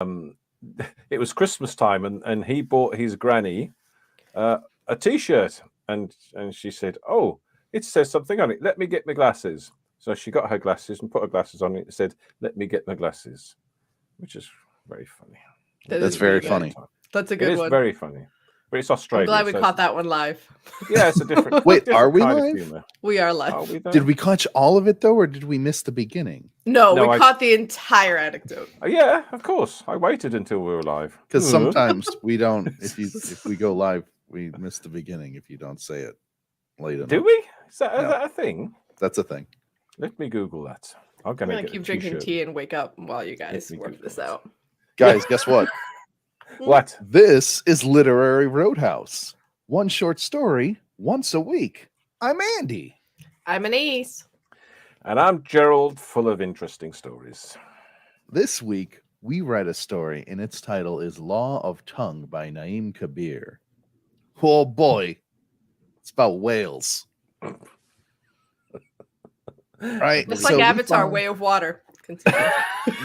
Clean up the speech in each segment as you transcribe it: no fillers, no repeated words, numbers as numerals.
it was Christmas time, and he bought his granny a T-shirt, and she said, "Oh, it says something on it. Let me get my glasses." So she got her glasses and put her glasses on it. It said, "Let me get my glasses," which is very funny. That That's is very pretty funny. good. That's a It good is one. very funny, but it's I'm Australia. glad we so caught that one live. Yeah, it's a different. Wait, different are we kind live? Of humor. We are live. Are we there? Did we catch all of it though, or did we miss the beginning? No, No, we I- caught the entire anecdote. Yeah, of course. I waited until we were live. Because sometimes we don't. If we go live, we miss the beginning if you don't say it late enough. Do we? Is Yeah. that a thing? That's a thing. Let me Google that. I'm I'm gonna gonna get keep a drinking t-shirt. tea and wake up while you guys me work Google this it. out. Guys, guess what? What? This is Literary Roadhouse. One short story once a week. I'm Andy. I'm Anise. And I'm Gerald, full of interesting stories. This week, we read a story, and its title is Law of Tongue by Naim Kabir. Oh boy, it's about whales. Right? Just So like we Avatar, found- Way of Water. Continue.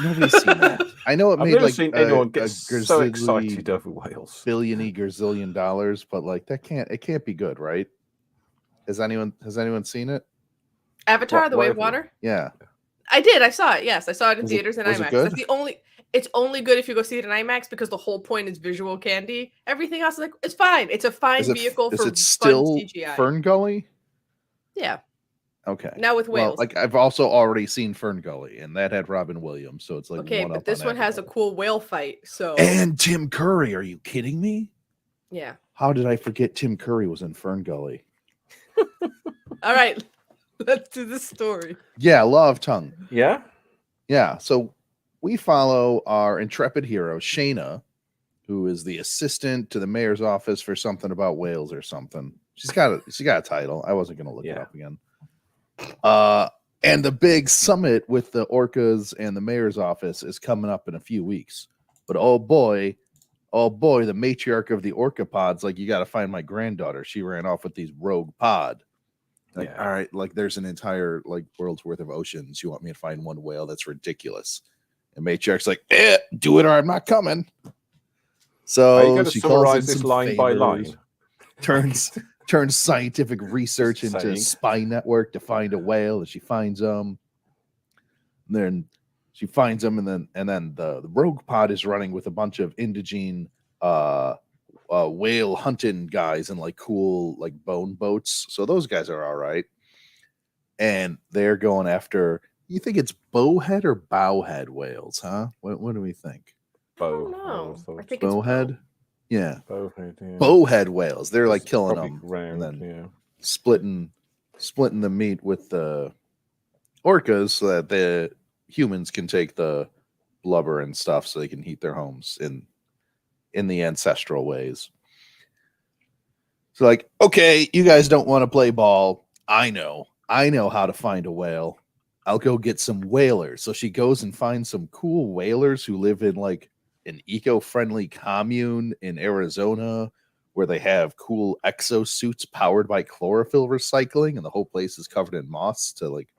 Nobody's seen that. I know it I've made never like seen a anyone get so gazillion- excited over whales. billion-y gazillion dollars, but like it can't be good, right? Has anyone seen it? Avatar, The Way of whatever. Water. Yeah. I did. I saw it. Yes, I saw it in Was it- theaters and was it IMAX. good? That's the only. It's only good if you go see it in IMAX because the whole point is visual candy. Everything else is like it's fine. It's a fine vehicle is for it still fun CGI. Fern Gully? Yeah. Okay. Now with Well, whales. like I've also already seen Fern Gully, and that had Robin Williams, so it's like Okay, one but up this on one has a Avatar. cool whale fight. So And Tim Curry. Are you kidding me? yeah. How did I forget Tim Curry was in Fern Gully? All right. Let's do the story. Yeah, Law of Tongue. Yeah? Yeah, so we follow our intrepid hero, Shayna, who is the assistant to the mayor's office for something about whales or something. She got a title. I wasn't gonna look it Yeah. up again. And the big summit with the orcas and the mayor's office is coming up in a few weeks. But oh boy, the matriarch of the orca pod's like, you got to find my granddaughter. She ran off with these rogue pod. Like, Yeah. all right, like there's an entire like world's worth of oceans. You want me to find one whale? That's ridiculous. And matriarch's like, do it or I'm not coming. Are you So going to she calls in summarize this some line by favors, line? turns scientific research Just into saying. spy network to find a whale, and she finds them. Then she finds them, and then the rogue pod is running with a bunch of indigene whale hunting guys in like cool like bone boats. So those guys are all right, and they're going after. You think it's bowhead or bowhead whales, huh? What do we think? I don't know. thought I think it's Bowhead, yeah. bowhead. Yeah. Bowhead whales. They're like It's killing probably them round, and then yeah. splitting the meat with the orcas so that the humans can take the blubber and stuff so they can heat their homes in the ancestral ways. So like, okay, you guys don't want to play ball. I know how to find a whale. I'll go get some whalers. So she goes and finds some cool whalers who live in like an eco-friendly commune in Arizona where they have cool exosuits powered by chlorophyll recycling, and the whole place is covered in moss to like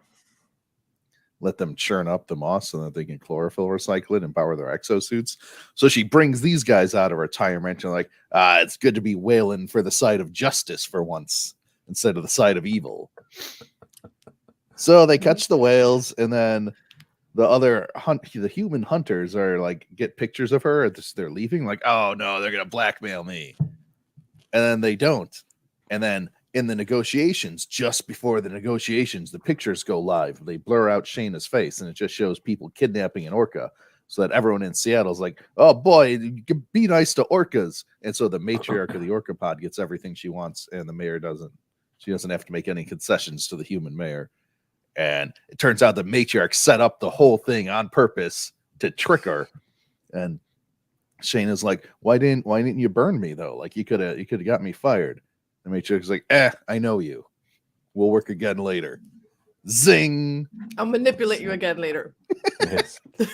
let them churn up the moss so that they can chlorophyll recycle it and power their exosuits. So she brings these guys out of retirement and like, it's good to be whaling for the side of justice for once instead of the side of evil. So they catch the whales, and then the human hunters are like get pictures of her as they're leaving, like, oh no, they're gonna blackmail me. And then they don't. And then in the negotiations, just before the negotiations, the pictures go live. They blur out Shayna's face, and it just shows people kidnapping an orca so that everyone in Seattle's like, oh boy, be nice to orcas. And so the matriarch of the orca pod gets everything she wants, and the mayor doesn't. She doesn't have to make any concessions to the human mayor. And it turns out the matriarch set up the whole thing on purpose to trick her. And Shayna's like, why didn't you burn me though? Like you could have got me fired. The matriarch's like, I know you. We'll work again later. Zing. I'll manipulate you again later. Yes. do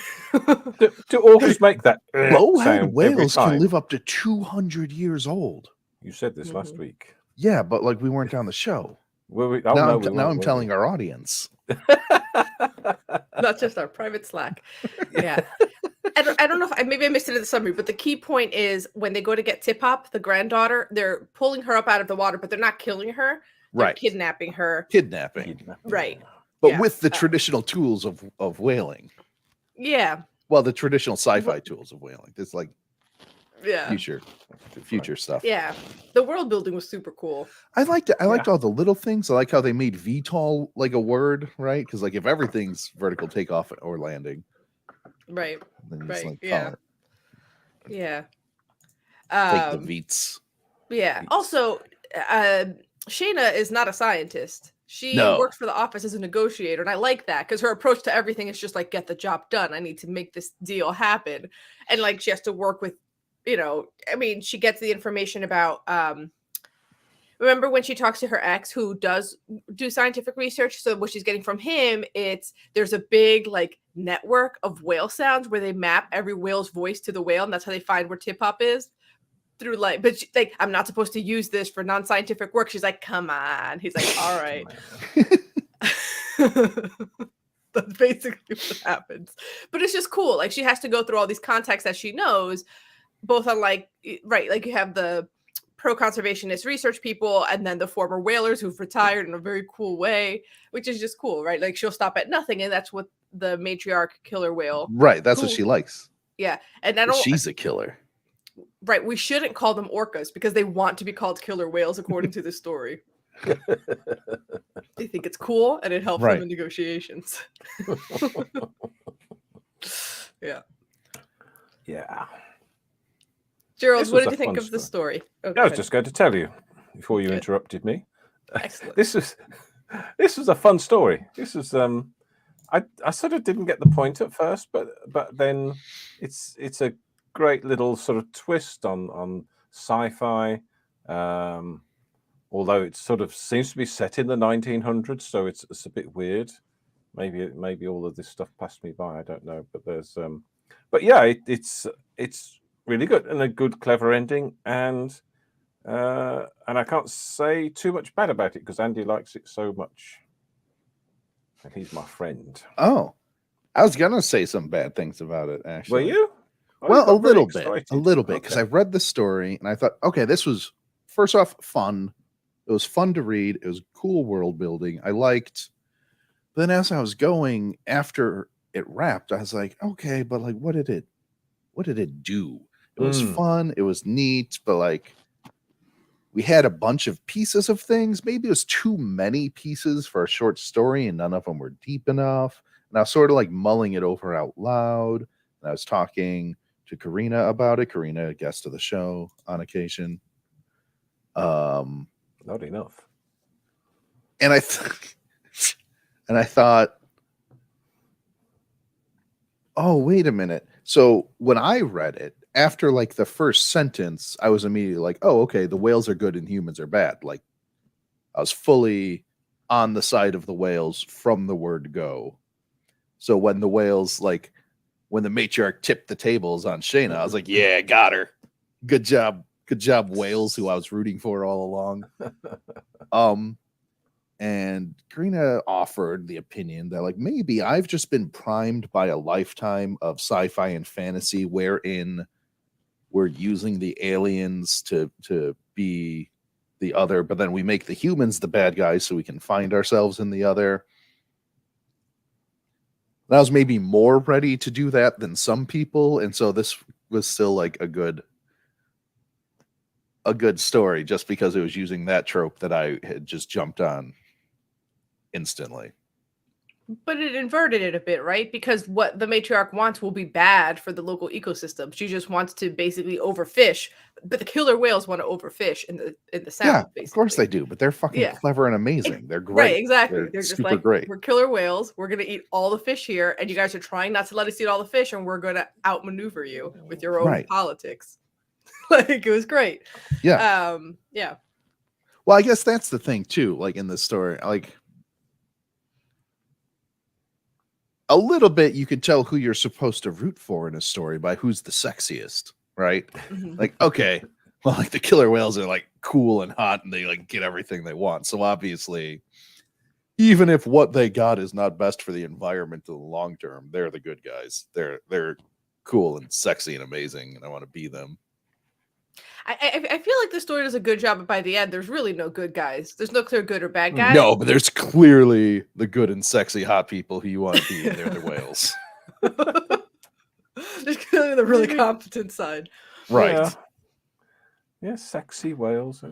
orcas make that Bowhead sound every whales can time? live up to 200 years old. You said this last week. Yeah, but like we weren't on the show. Oh, now no, I'm, we now weren't, I'm were telling our audience. Not just our private Slack. Yeah. I don't know if maybe I missed it in the summary, but the key point is when they go to get Tip Hop, the granddaughter, they're pulling her up out of the water, but they're not killing her. They're Right. kidnapping her. Kidnapping. Right. But Yeah. with the traditional tools of whaling. Yeah. Well, the traditional sci-fi tools of whaling. It's like Yeah. future stuff. Yeah. The world building was super cool. I liked it. I liked all the little things. I like how they made VTOL like a word, right? Because like if everything's vertical takeoff or landing, right? Then right. Like, yeah. Yeah. Take the Veets. Yeah. Also, Shayna is not a scientist. She works for the office as a negotiator, and I like that because her approach to everything is just like, get the job done. I need to make this deal happen. And like she has to work with, I mean, she gets the information about remember when she talks to her ex who does do scientific research? So what she's getting from him, there's a big like network of whale sounds where they map every whale's voice to the whale, and that's how they find where Tip Hop is. Through but she, like, I'm not supposed to use this for non-scientific work. She's like, come on. He's like, all right. That's basically what happens. But it's just cool. Like she has to go through all these contacts that she knows, both on like you have the pro-conservationist research people and then the former whalers who've retired in a very cool way, which is just cool, right? Like she'll stop at nothing, and that's what the matriarch killer whale. Right. That's what she likes. Yeah. And she's a killer. Right, we shouldn't call them orcas because they want to be called killer whales, according to the story. They think it's cool and it helps them in negotiations. Yeah. Gerald, what did you think of the story? I was just going to tell you before you interrupted me. Excellent. This was a fun story. This was I sort of didn't get the point at first, but then it's a great little sort of twist on sci-fi, although it sort of seems to be set in the 1900s, so it's a bit weird. Maybe all of this stuff passed me by. I don't know, but there's but yeah, it's really good and a good clever ending, and I can't say too much bad about it because Andy likes it so much, and he's my friend. Oh, I was gonna say some bad things about it. Actually, were you? Well, a little bit, because I read the story and I thought, okay, this was first off fun. It was fun to read. It was cool world building. I liked. But then as I was going after it wrapped, I was like, okay, but like, what did it do? It was fun. It was neat, but like, we had a bunch of pieces of things. Maybe it was too many pieces for a short story, and none of them were deep enough. And I was sort of like mulling it over out loud. And I was talking to Karina about it. Karina, a guest of the show on occasion. Not enough. And I thought, oh, wait a minute. So when I read it, after like the first sentence, I was immediately like, oh, okay, the whales are good and humans are bad. Like I was fully on the side of the whales from the word go. So when the whales, like when the matriarch tipped the tables on Shayna, I was like, yeah, got her. Good job, whales, who I was rooting for all along. And Karina offered the opinion that like maybe I've just been primed by a lifetime of sci-fi and fantasy wherein we're using the aliens to be the other, but then we make the humans the bad guys so we can find ourselves in the other. And I was maybe more ready to do that than some people, and so this was still like a good story just because it was using that trope that I had just jumped on instantly. But it inverted it a bit, right? Because what the matriarch wants will be bad for the local ecosystem. She just wants to basically overfish, but the killer whales want to overfish in the sound. Yeah, basically. Of course they do, but they're fucking clever and amazing. They're great. Right, exactly. They're just super like, great. We're killer whales. We're gonna eat all the fish here, and you guys are trying not to let us eat all the fish, and we're gonna outmaneuver you with your own politics. Like it was great. Yeah. Yeah. Well, I guess that's the thing too. Like in this story, like a little bit, you could tell who you're supposed to root for in a story by who's the sexiest, right? Mm-hmm. Like, okay, well, like the killer whales are like cool and hot, and they like get everything they want. So obviously, even if what they got is not best for the environment in the long term, they're the good guys. They're cool and sexy and amazing, and I want to be them. I feel like the story does a good job, but by the end, there's really no good guys. There's no clear good or bad guy. No, but there's clearly the good and sexy hot people who you want to be, and they're the whales. There's clearly the really competent side. Right. Yeah, sexy whales.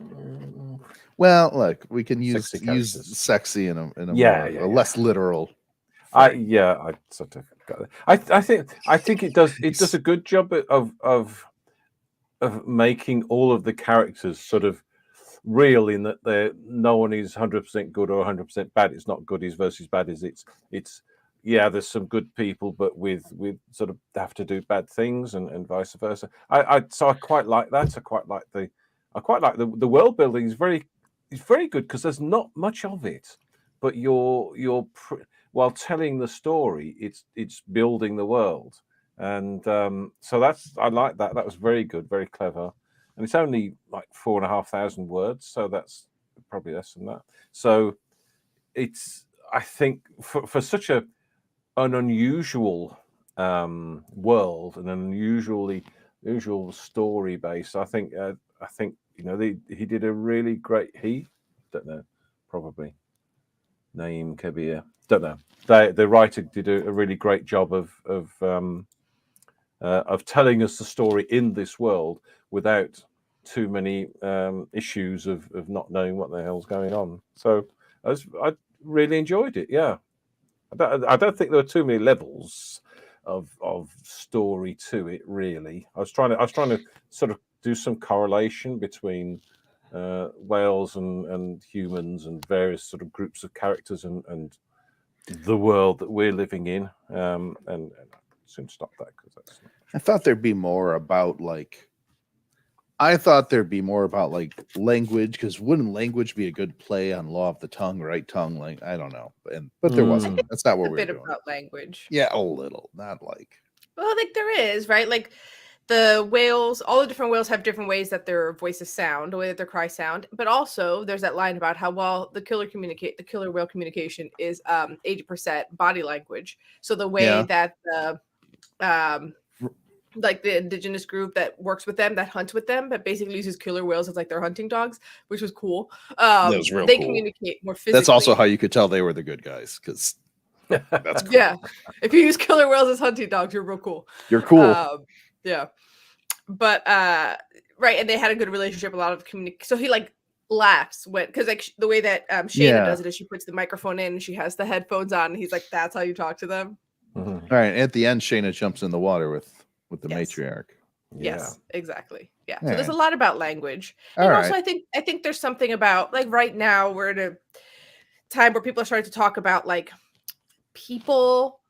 Well, look, we can Sexy use characters. sexy in a Yeah, less literal. I sort of got it. I think it does a good job of making all of the characters sort of real, in that no one is 100% good or 100% bad. It's not goodies versus baddies. It's there's some good people, but with sort of have to do bad things, and vice versa. So I quite like that. I quite like the world building is very good, because there's not much of it, but while telling the story, it's building the world, and so I like that. That was very good, very clever, and it's only like 4,500 words, so that's probably less than that. So I think for such an unusual world and an unusual story base, I think he did a really great. Probably Naim, Kabir, don't know. The writer did a really great job of telling us the story in this world without too many issues of not knowing what the hell's going on. So I really enjoyed it. Yeah, I don't think there were too many levels of story to it. Really, I was trying to sort of do some correlation between whales and humans and various sort of groups of characters and the world that we're living in. And I soon stop that, because I thought there'd be more about language, because wouldn't language be a good play on law of the tongue, right tongue? Like, I don't know, but there wasn't. That's not what a we're bit doing. about language. Yeah, a little, not like. Well, like there is, right? Like the whales, all the different whales have different ways that their voices sound, the way that their cries sound. But also, there's that line about how the killer whale communication is 80% body language. So the way that the like the indigenous group that works with them, that hunts with them, that basically uses killer whales as like their hunting dogs, which was cool. That was real they cool. Communicate more physically. That's also how you could tell they were the good guys, because that's cool. Yeah. If you use killer whales as hunting dogs, you're real cool. You're cool. Yeah. But right, and they had a good relationship, a lot of communication. So he like laughs because like the way that Shayna does it is she puts the microphone in and she has the headphones on, and he's like, that's how you talk to them. Mm-hmm. All right, at the end, Shayna jumps in the water with the matriarch. Yes, exactly. Yeah. So there's a lot about language. And also I think there's something about, like, right now we're in a time where people are starting to talk about like people,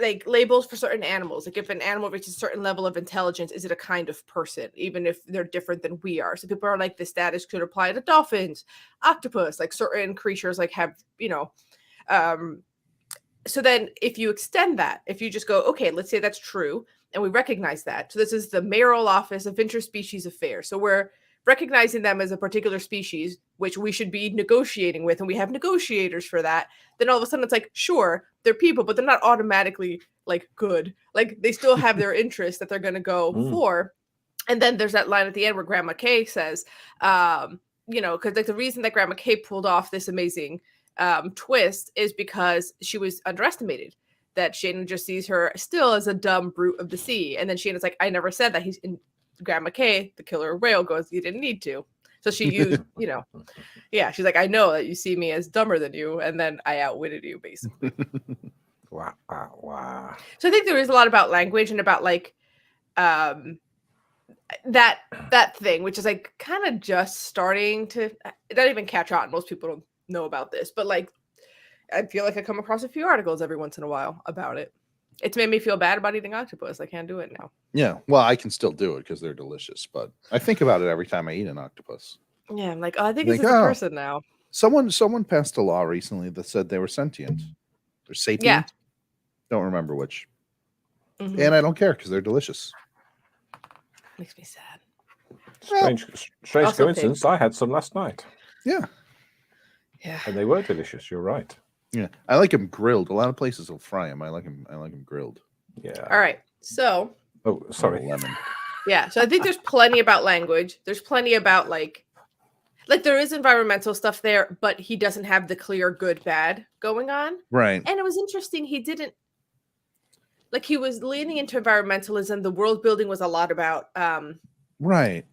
like labels for certain animals. Like if an animal reaches a certain level of intelligence, is it a kind of person, even if they're different than we are? So people are like, the status could apply to dolphins, octopus, like certain creatures like have, so then if you extend that, if you just go, okay, let's say that's true, and we recognize that. So this is the Mayoral Office of Interspecies Affairs. So we're recognizing them as a particular species, which we should be negotiating with, and we have negotiators for that. Then all of a sudden it's like, sure, they're people, but they're not automatically like good. Like they still have their interests that they're going to go for. And then there's that line at the end where Grandma Kay says, because like the reason that Grandma Kay pulled off this amazing twist is because she was underestimated. That Shannon just sees her still as a dumb brute of the sea. And then Shannon's like, I never said that. He's in. Grandma Kay, the killer whale, goes, you didn't need to. So she used, she's like, I know that you see me as dumber than you, and then I outwitted you, basically. Wow. So I think there is a lot about language and about like that thing, which is like kind of just starting to not even catch on. Most people don't know about this, but like I feel like I come across a few articles every once in a while about it. It's made me feel bad about eating octopus. I can't do it now. Yeah, well, I can still do it because they're delicious, but I think about it every time I eat an octopus. Yeah, I'm like, I think it's a person now. Someone passed a law recently that said they were sentient. They're sapient. Yeah. Don't remember which. Mm-hmm. And I don't care because they're delicious. Makes me sad. Strange coincidence. I had some last night. Yeah. Yeah. And they were delicious. You're right. Yeah, I like them grilled. A lot of places will fry them. I like them grilled. Yeah. All right. So. Oh, sorry. Lemon. Yeah, so I think there's plenty about language. There's plenty about like there is environmental stuff there, but he doesn't have the clear good bad going on. Right. And it was interesting. He didn't he was leaning into environmentalism. The world building was a lot about Right.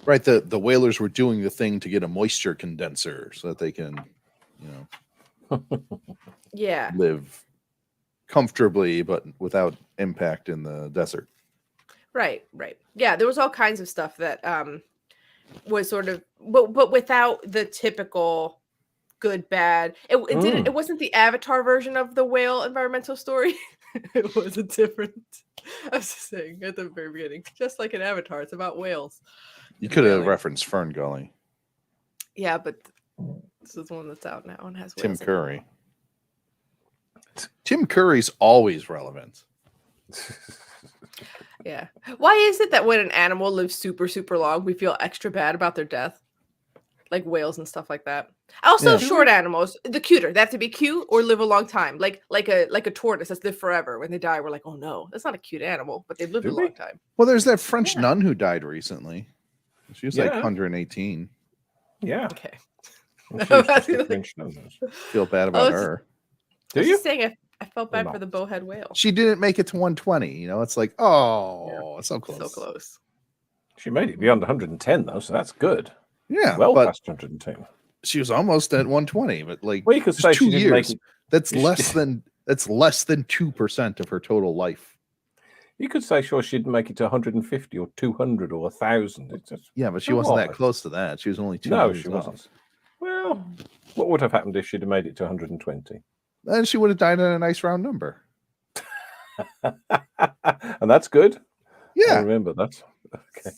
Right. The whalers were doing the thing to get a moisture condenser so that they can, yeah, live comfortably but without impact in the desert. Right. Yeah, there was all kinds of stuff that was sort of but without the typical good bad. It wasn't the Avatar version of the whale environmental story. It was a different. I was just saying at the very beginning, just like in Avatar, it's about whales. You could have referenced Fern Gully. Yeah, but this is one that's out now and has Tim whales Curry. Tim Curry's always relevant. Yeah. Why is it that when an animal lives super, super long, we feel extra bad about their death? Like whales and stuff like that. Also, short animals, the cuter. They have to be cute or live a long time. Like a tortoise that's lived forever. When they die, we're like, oh no, that's not a cute animal, but they've lived a long time. Well, there's that French nun who died recently. She was like 118. Yeah. Okay. Feel bad about her. Do you? Saying I felt bad for the bowhead whale. She didn't make it to 120. It's like, so close. So close. She made it beyond 110 though, so that's good. Yeah, well past 110. She was almost at 120, but you could say 2 she didn't make it. That's less than 2% of her total life. You could say, sure, she didn't make it to 150 or 200 or 1,000. Yeah, but she wasn't that close to that. She was only 2 years she off. wasn't. Well, what would have happened if she'd have made it to 120? Then she would have died at a nice round number. And that's good. Yeah. I remember that. Okay.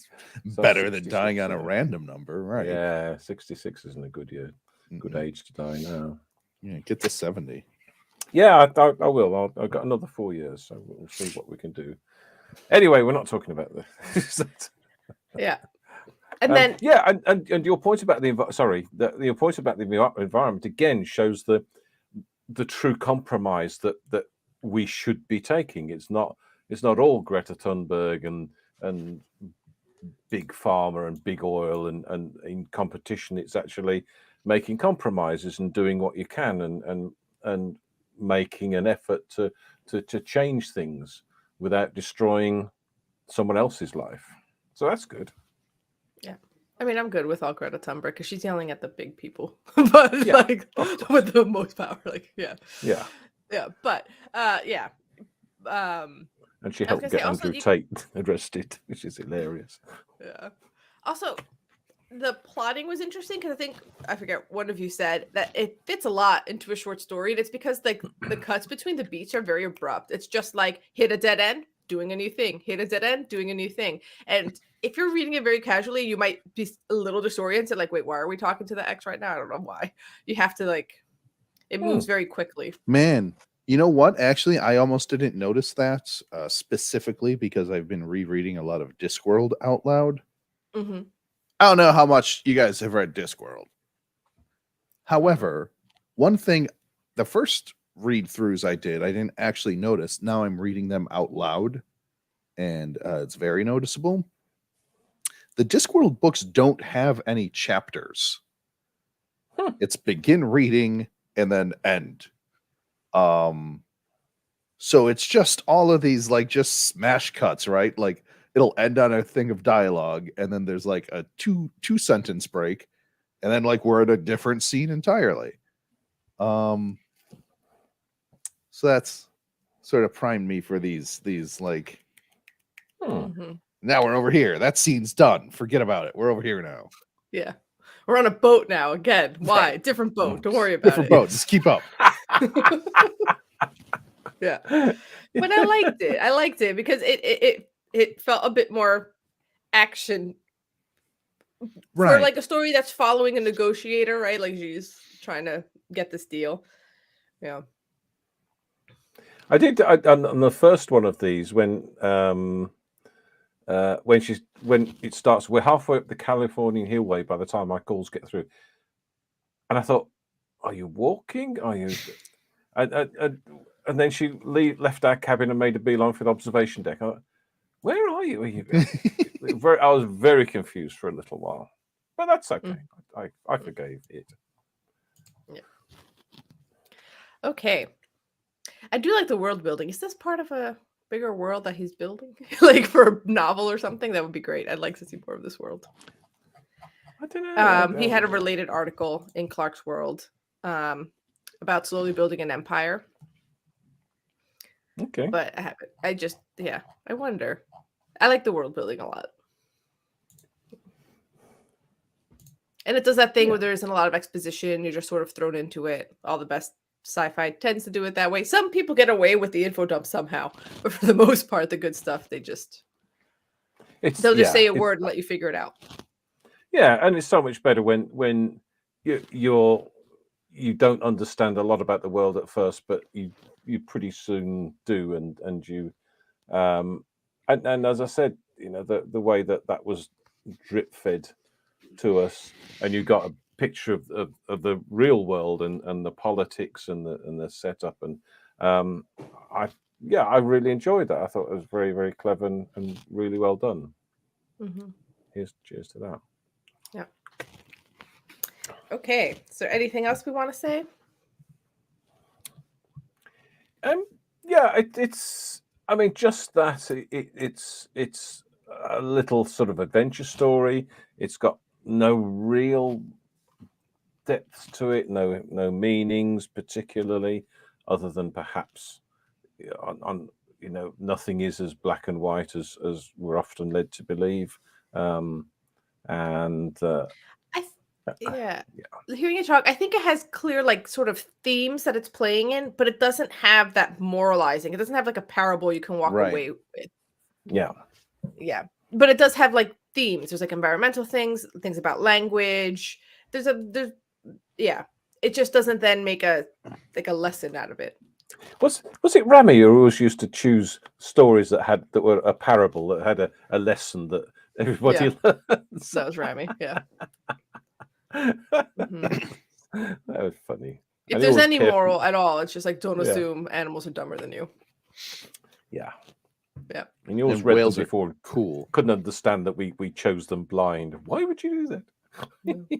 So better than dying on a random number, right? Yeah, 66 isn't a good year. Good age to die now. Yeah, get to 70. Yeah, I will. I've got another 4 years, so we'll see what we can do. Anyway, we're not talking about this. Yeah. And then and your point about your point about the environment again shows the true compromise that we should be taking. It's not all Greta Thunberg and big pharma and big oil and in competition. It's actually making compromises and doing what you can and making an effort to change things without destroying someone else's life. So that's good. Yeah. I mean, I'm good with all Greta Thunberg because she's yelling at the big people, but with the most power, But and she helped get Andrew Tate arrested, which is hilarious. Yeah. Also, the plotting was interesting because I forget one of you said that it fits a lot into a short story, and it's because the cuts between the beats are very abrupt. It's just like hit a dead end, doing a new thing, hit a dead end, doing a new thing, and if you're reading it very casually, you might be a little disoriented, like, wait, why are we talking to the ex right now? I don't know why. You have to it moves very quickly. Man, you know what? Actually, I almost didn't notice that specifically because I've been rereading a lot of Discworld out loud. Mm-hmm. I don't know how much you guys have read Discworld. However, one thing, the first read-throughs I didn't actually notice. Now I'm reading them out loud, and it's very noticeable. The Discworld books don't have any chapters. It's begin reading and then end. So it's just all of these just smash cuts, right? Like it'll end on a thing of dialogue, and then there's like a two sentence break, and then we're at a different scene entirely. So that's sort of primed me for these now we're over here. That scene's done. Forget about it. We're over here now. Yeah. We're on a boat now again. Why? Right. Different boat. Don't worry about Different boat. Just keep up. Yeah. But I liked it. I liked it because it felt a bit more action. Right. For a story that's following a negotiator, right? Like she's trying to get this deal. Yeah. I did on the first one of these when it starts, we're halfway up the Californian Hillway by the time my calls get through, and I thought, are you walking? Are you? and then she left our cabin and made a beeline for the observation deck. I thought, where are you? I was very confused for a little while, but that's okay. I forgave it. Yeah. Okay. I do like the world building. Is this part of a bigger world that he's building? Like for a novel or something? That would be great. I'd like to see more of this world. I don't know. He had a related article in Clark's World about slowly building an empire. Okay. But I wonder. I like the world building a lot. And it does that thing where there isn't a lot of exposition. You're just sort of thrown into it. All the best sci-fi tends to do it that way. Some people get away with the info dump somehow. But for the most part, the good stuff, they'll just say a word and let you figure it out. Yeah, and it's so much better when you don't understand a lot about the world at first, but you pretty soon do, and you and as I said, the way that was drip fed to us, and you got a picture of the real world and the politics and the setup, and I really enjoyed that. I thought it was very, very clever and really well done. Mm-hmm. Cheers to that. Yeah. Okay. So anything else we want to say? It's. I mean, just that it's a little sort of adventure story. It's got no real depth to it, no meanings particularly, other than perhaps on nothing is as black and white as we're often led to believe. Hearing you talk, I think it has clear sort of themes that it's playing in, but it doesn't have that moralizing. It doesn't have like a parable you can walk away with. Yeah, but it does have themes. There's environmental things about language. It just doesn't then make a lesson out of it. Was it Rami who always used to choose stories that were a parable, that had a lesson that everybody learns? That was Rami, yeah. Mm-hmm. That was funny. If there's any moral at all, it's just don't assume animals are dumber than you. Yeah. Yeah. And you always read them before. Cool. Couldn't understand that we chose them blind. Why would you do that?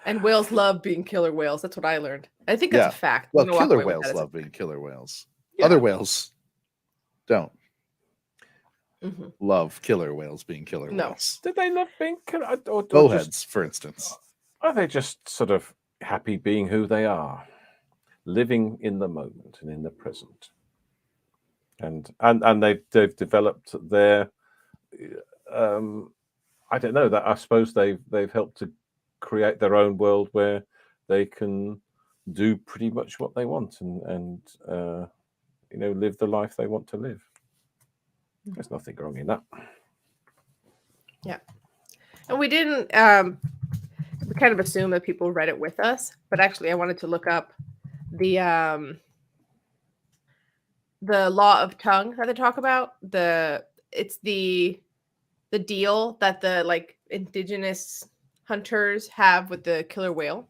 And whales love being killer whales. That's what I learned. I think that's a fact. Well, killer whales love being killer whales. Yeah. Other whales don't. Mm-hmm. Love killer whales being killer whales. Did they love being killer? Bowheads, for instance. Are they just sort of happy being who they are, living in the moment and in the present? And they've developed their I don't know, that I suppose they've helped to create their own world where they can do pretty much what they want and live the life they want to live. There's nothing wrong in that. Yeah. And we didn't we kind of assume that people read it with us, but actually I wanted to look up the law of tongue that they talk about. It's the deal that the indigenous hunters have with the killer whale.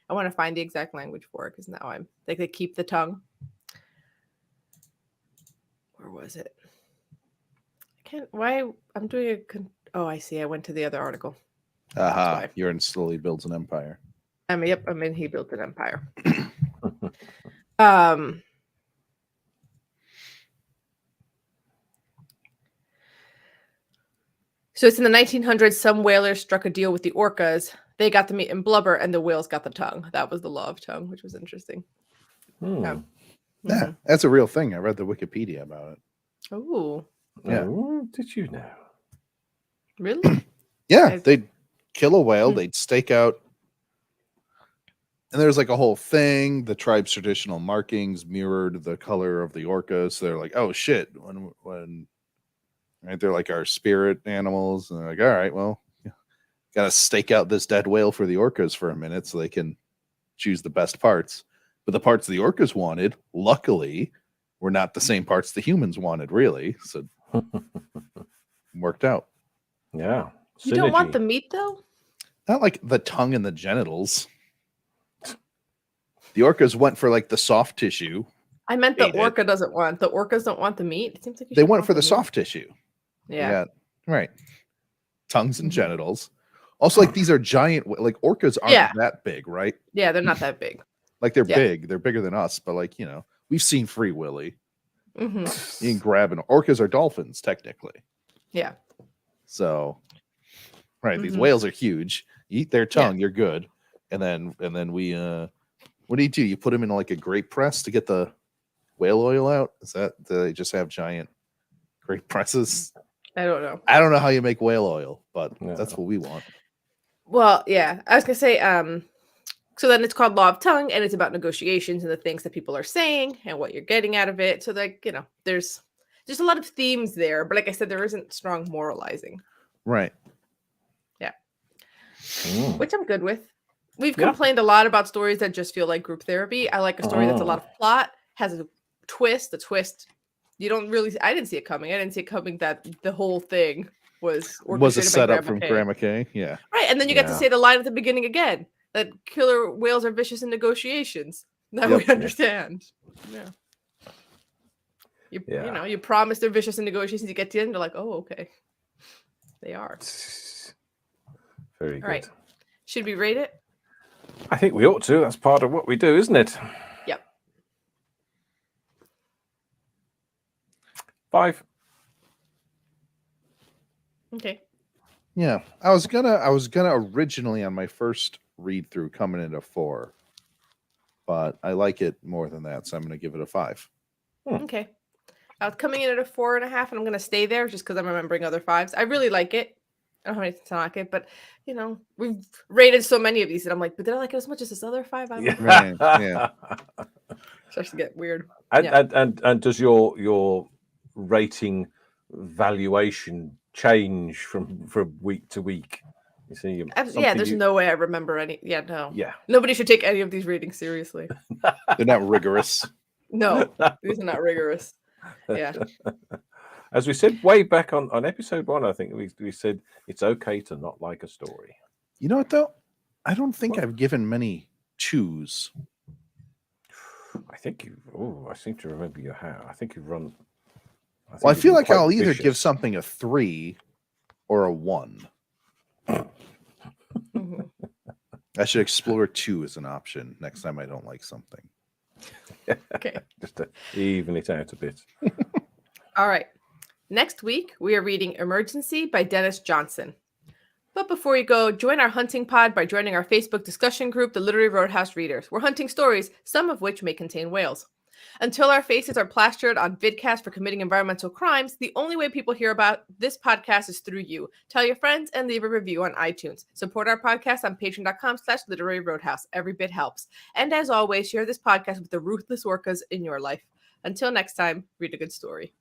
I want to find the exact language for it because now they keep the tongue. Where was it? I'm doing I see. I went to the other article. You're in Slowly Builds an Empire. I'm in He Built an Empire. So it's in the 1900s, some whalers struck a deal with the orcas. They got the meat and blubber, and the whales got the tongue. That was the law of tongue, which was interesting. Yeah, that's a real thing. I read the Wikipedia about it. Oh. Yeah. Oh, did you know? Really? Yeah, they'd kill a whale, they'd stake out, and there's a whole thing. The tribe's traditional markings mirrored the color of the orcas. So they're like, oh shit, when they're our spirit animals, and they're like, all right, well, gotta stake out this dead whale for the orcas for a minute so they can choose the best parts. But the parts the orcas wanted, luckily, were not the same parts the humans wanted, really. So worked out. Yeah. You don't want the meat, though? Not the tongue and the genitals. The orcas went for the soft tissue. I meant the ate it. orca doesn't want. The orcas don't want the meat. It seems like They went for the soft tissue. Yeah. Right. Tongues and Mhm. genitals. Also, like these are giant. Like orcas aren't Yeah. that big, right? Yeah, they're not that big. Like they're Yeah. big. They're bigger than us, but like we've seen Free Willy. Hmm. You can grab an orcas are dolphins technically. Yeah. So, right, these Mhm. whales are huge. You eat their tongue, you're good. And then we what do? You put them in like a grape press to get the whale oil out? Do they just have giant grape presses? I don't know. I don't know how you make whale oil, but No. that's what we want. Well, yeah. I was gonna say, so then it's called Law of Tongue, and it's about negotiations and the things that people are saying and what you're getting out of it. So like, there's a lot of themes there, but like I said, there isn't strong moralizing. Right. Which I'm good with. We've Yeah. complained a lot about stories that just feel like group therapy. I like a story that's a lot of plot, has a twist. The twist, you don't really. I didn't see it coming. I didn't see it coming that the whole thing was a orchestrated by setup Grandma from Kay. Grandma Kay. Yeah. Right, and then you get to Yeah. say the line at the beginning again that killer whales are vicious in negotiations. Now we Yep. understand. Yeah. You Yeah. you promise they're vicious in negotiations. You get to the end, they're like, oh, okay, they are. Very All good. right. Should we rate it? I think we ought to. That's part of what we do, isn't it? Yep. 5. Okay. Yeah. I was gonna originally on my first read through coming in a 4. But I like it more than that, so I'm gonna give it a 5. Okay. I was coming in at a 4.5, and I'm gonna stay there just because I'm remembering other 5s. I really like it. I don't have anything to like it, but we've rated so many of these, and I'm like, but did I like it as much as this other 5? I don't know. Right, yeah. Starts to get weird. And, Yeah. and does your rating valuation change from week to week? You see, Yeah, there's no way I remember any. Yeah, no. Yeah. Nobody should take any of these ratings seriously. They're not rigorous. No, these are not rigorous. Yeah. As we said way back on episode 1, I think we said it's okay to not like a story. You know what though? I don't think I've given many 2s. I think you. Oh, I seem to remember you have. I think you've run. Well, I feel like I'll either vicious. give something a 3 or a 1. Mhm. I should explore 2 as an option next time I don't like something. Okay. Just to even it out a bit. All right. Next week, we are reading Emergency by Dennis Johnson. But before you go, join our hunting pod by joining our Facebook discussion group, the Literary Roadhouse Readers. We're hunting stories, some of which may contain whales. Until our faces are plastered on vidcast for committing environmental crimes, the only way people hear about this podcast is through you. Tell your friends and leave a review on iTunes. Support our podcast on patreon.com/literary roadhouse. Every bit helps. And as always, share this podcast with the ruthless orcas in your life. Until next time, read a good story.